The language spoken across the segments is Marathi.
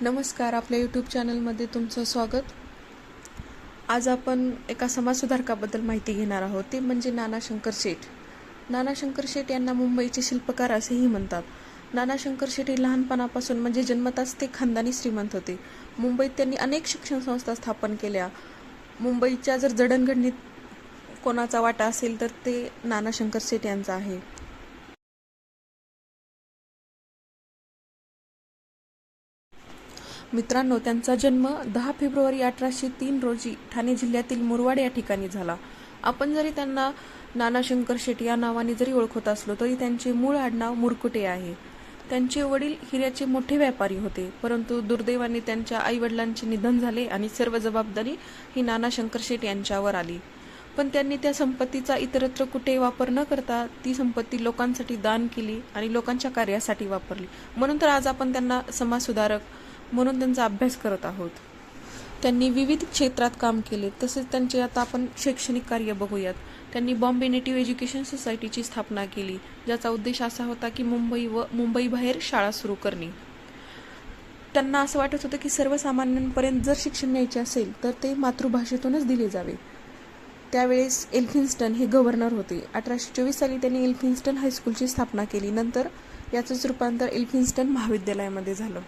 नमस्कार, आपल्या यूट्यूब चॅनलमध्ये तुमचं स्वागत. आज आपण एका समाजसुधारकाबद्दल माहिती घेणार आहोत, ते म्हणजे नाना शंकर शेठ. नाना शंकर शेठ यांना मुंबईचे शिल्पकार असेही म्हणतात. नाना शंकर शेठ हे लहानपणापासून म्हणजे जन्मताच ते खानदानी श्रीमंत होते. मुंबईत त्यांनी अनेक शिक्षण संस्था स्थापन केल्या. मुंबईच्या जर जडणघडणीत कोणाचा वाटा असेल तर ते नाना शंकर शेठ यांचा आहे. मित्रांनो, त्यांचा जन्म 10 फेब्रुवारी 1803 रोजी ठाणे जिल्ह्यातील मुरबाड या ठिकाणी झाला. आपण जरी त्यांना नाना शंकर शेठ या नावाने जरी ओळखत असलो तरी त्यांचे मूळ आडनाव मुरकुटे आहे. त्यांचे वडील हिऱ्याचे मोठे व्यापारी होते, परंतु दुर्दैवाने त्यांच्या आईवडिलांचे निधन झाले आणि सर्व जबाबदारी ही नाना शंकर शेठ यांच्यावर आली. पण त्यांनी त्या संपत्तीचा इतरत्र कुठे वापर न करता ती संपत्ती लोकांसाठी दान केली आणि लोकांच्या कार्यासाठी वापरली. म्हणून तर आज आपण त्यांना समाजसुधारक म्हणून त्यांचा अभ्यास करत आहोत. त्यांनी विविध क्षेत्रात काम केले. तसेच त्यांचे आता आपण शैक्षणिक कार्य बघूयात. त्यांनी बॉम्बे नेटिव्ह एज्युकेशन सोसायटीची स्थापना केली, ज्याचा उद्देश असा होता की मुंबईबाहेर शाळा सुरू करणे. त्यांना असं वाटत होतं की सर्वसामान्यांपर्यंत जर शिक्षण न्यायचे असेल तर ते मातृभाषेतूनच दिले जावे. त्यावेळेस एल्फिन्स्टन हे गव्हर्नर होते. 1824 साली त्यांनी एल्फिन्स्टन हायस्कूलची स्थापना केली. नंतर याचंच रूपांतर एल्फिन्स्टन महाविद्यालयामध्ये झालं.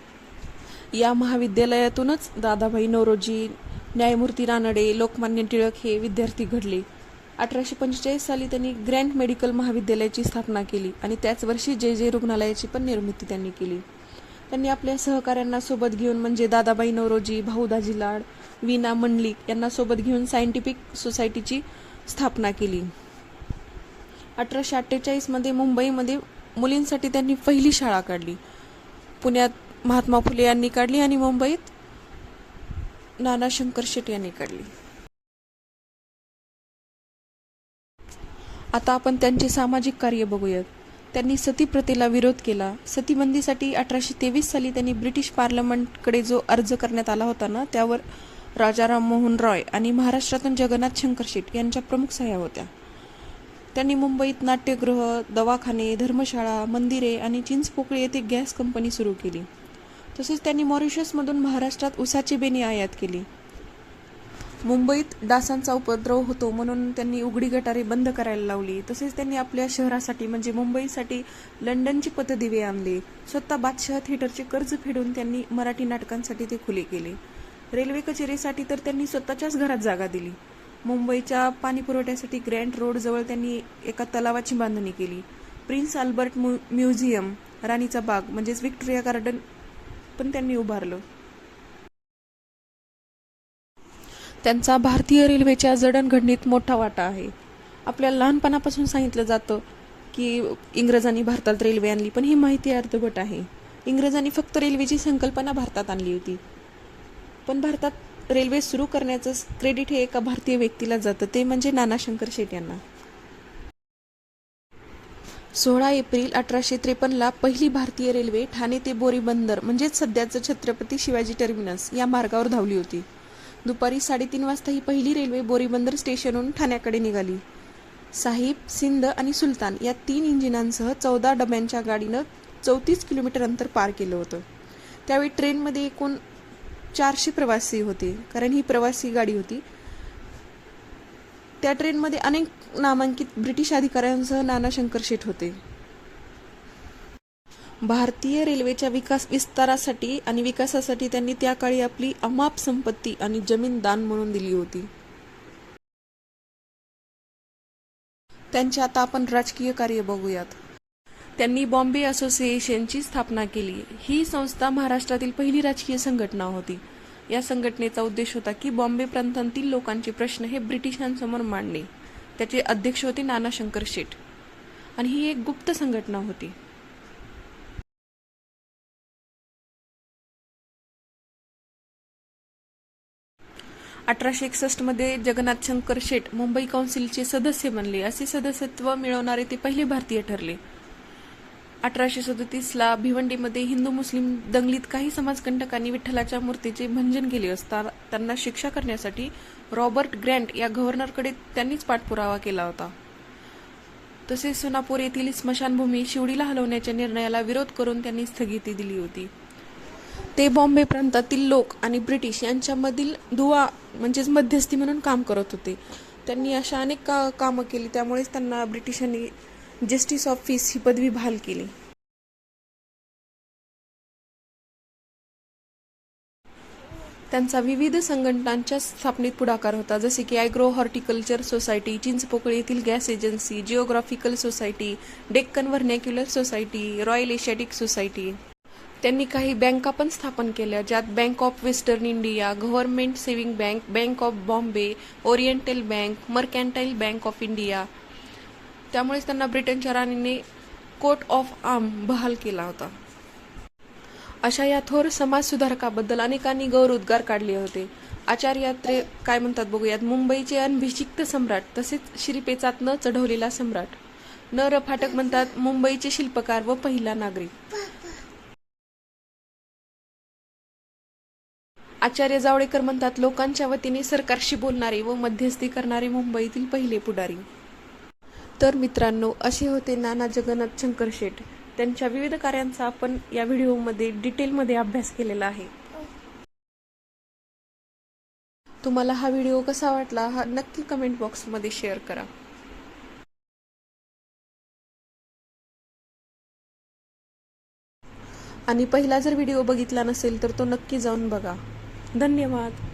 या महाविद्यालयातूनच दादाभाई नौरोजी, न्यायमूर्ती रानडे, लोकमान्य टिळक हे विद्यार्थी घडले. 1845 साली त्यांनी ग्रँट मेडिकल महाविद्यालयाची स्थापना केली आणि त्याच वर्षी जे रुग्णालयाची पण निर्मिती त्यांनी केली. त्यांनी आपल्या सहकाऱ्यांना सोबत घेऊन म्हणजे दादाभाई नौरोजी, भाऊ दाजी लाड, वीना मंडलिक यांना सोबत घेऊन सायंटिफिक सोसायटीची स्थापना केली. 1848 मध्ये मुंबईमध्ये मुलींसाठी त्यांनी पहिली शाळा काढली. पुण्यात महात्मा फुले यांनी काढली आणि मुंबईत नाना शंकर शेठ यांनी काढली. आता आपण त्यांचे सामाजिक कार्य बघूयात. त्यांनी सती प्रथेला विरोध केला. सतीबंदीसाठी 1823 साली त्यांनी ब्रिटिश पार्लमेंटकडे जो अर्ज करण्यात आला होता ना, त्यावर राजा राममोहन रॉय आणि महाराष्ट्रातून जगन्नाथ शंकर शेठ यांच्या प्रमुख सह्या होत्या. त्यांनी मुंबईत नाट्यगृह, दवाखाने, धर्मशाळा, मंदिरे आणि चिंचपोकळी येथे गॅस कंपनी सुरू केली. तसेच त्यांनी मॉरिशसमधून महाराष्ट्रात ऊसाची बेणी आयात केली. मुंबईत डासांचा उपद्रव होतो म्हणून त्यांनी उघडी गटारे बंद करायला लावली. तसेच त्यांनी आपल्या शहरासाठी म्हणजे मुंबईसाठी लंडनची पतदिवे आणले. स्वतः बादशाह थिएटरचे कर्ज फेडून त्यांनी मराठी नाटकांसाठी ते खुले केले. रेल्वे कचेरीसाठी तर त्यांनी स्वतःच्याच घरात जागा दिली. मुंबईच्या पाणी पुरवठ्यासाठी ग्रँट रोड जवळ त्यांनी एका तलावाची बांधणी केली. प्रिन्स अल्बर्ट म्युझियम, राणीचा बाग म्हणजेच व्हिक्टोरिया गार्डन पण त्यांनी उभारलं. त्यांचा भारतीय रेल्वेच्या जडणघडणीत मोठा वाटा आहे. आपल्याला लहानपणापासून सांगितलं जातं की इंग्रजांनी भारतात रेल्वे आणली, पण ही माहिती अर्धवट आहे. इंग्रजांनी फक्त रेल्वेची संकल्पना भारतात आणली होती, पण भारतात रेल्वे सुरू करण्याचं क्रेडिट हे एका भारतीय व्यक्तीला जातं, ते म्हणजे नाना शंकर शेठ यांना. 16 एप्रिल 1853 पहिली भारतीय रेल्वे ठाणे ते बोरी बंदर म्हणजेच सध्याचं छत्रपती शिवाजी टर्मिनस या मार्गावर धावली होती. दुपारी 3:30 वाजता ही पहिली रेल्वे बोरीबंदर स्टेशनहून ठाण्याकडे निघाली. साहिब, सिंध आणि सुलतान या 3 इंजिनांसह 14 डब्यांच्या गाडीनं 34 किलोमीटर अंतर पार केलं होतं. त्यावेळी ट्रेनमध्ये एकूण 400 प्रवासी होते, कारण ही प्रवासी गाडी होती. त्या ट्रेनमध्ये अनेक नामांकित ब्रिटिश अधिकाऱ्यांसह नाना शंकर शेठ होते. भारतीय रेल्वेच्या विस्तारासाठी आणि विकासासाठी त्यांनी त्या काळी आपली अमाप संपत्ती आणि जमीन दान म्हणून दिली होती. त्यांचे आता आपण राजकीय कार्य बघूयात. त्यांनी बॉम्बे असोसिएशनची स्थापना केली. ही संस्था महाराष्ट्रातील पहिली राजकीय संघटना होती. या संघटनेचा उद्देश होता की बॉम्बे प्रांतातील लोकांचे प्रश्न हे ब्रिटिशांसमोर मांडणे. त्याचे अध्यक्ष होते नाना शंकर शेठ आणि ही एक गुप्त संघटना होती. 1861 मध्ये जगन्नाथ शंकर शेठ मुंबई काउन्सिलचे सदस्य बनले. असे सदस्यत्व मिळवणारे ते पहिले भारतीय ठरले. 1837 भिवंडीमध्ये हिंदू मुस्लिम दंगलीत काही समाजकंटकांनी विठ्ठलाच्या मूर्तीचे भंजन केले असता त्यांना शिक्षा करण्यासाठी रॉबर्ट ग्रँट या गव्हर्नरकडे त्यांनीच पाठपुरावा केला होता. तसेच सोनापूर येथील स्मशानभूमी शिवडीला हलवण्याच्या निर्णयाला विरोध करून त्यांनी स्थगिती दिली होती. ते बॉम्बे प्रांतातील लोक आणि ब्रिटिश यांच्यामधील दुवा म्हणजेच मध्यस्थी म्हणून काम करत होते. त्यांनी अशा अनेक कामं केली, त्यामुळेच त्यांना ब्रिटिशांनी जस्टिस ऑफ पीस ही पदवी बहाल केली. त्यांचा विविध संघटनांच्या स्थापनेत पुढाकार होता, जसे की ॲग्रो हॉर्टिकल्चर सोसायटी, चिंचपोकळी येथील gas agency, Geographical Society, Deccan Vernacular Society, Royal Asiatic Society. त्यांनी काही बँका पण स्थापन केल्या, ज्यात Bank of Western India, Government Saving Bank, Bank of Bombay, Oriental Bank, Mercantile Bank of India. त्यामुळेच त्यांना ब्रिटनच्या राणीने कोट ऑफ आर्म बहाल केला होता. अशा या थोर समाजसुधारकाबद्दल अनेकांनी गौरवोद्गार काढले होते. आचार्य अत्रे काय म्हणतात बघूयात. मुंबईचे अनभिषिक्त सम्राट, तसेच शिरीपेचात न चढवलेला सम्राट. न र फाटक म्हणतात मुंबईचे शिल्पकार व पहिला नागरिक. आचार्य जावळेकर म्हणतात लोकांच्या वतीने सरकारशी बोलणारे व मध्यस्थी करणारे मुंबईतील पहिले पुढारी. तर मित्रांनो, असे होते नाना जगन्नाथ शंकर शेट. त्यांच्या विविध कार्यांचा आपण या व्हिडिओमध्ये डिटेलमध्ये अभ्यास केलेला आहे. तुम्हाला हा व्हिडिओ कसा वाटला हा नक्की कमेंट बॉक्समध्ये शेअर करा. आणि पहिला जर व्हिडिओ बघितला नसेल तर तो नक्की जाऊन बघा. धन्यवाद.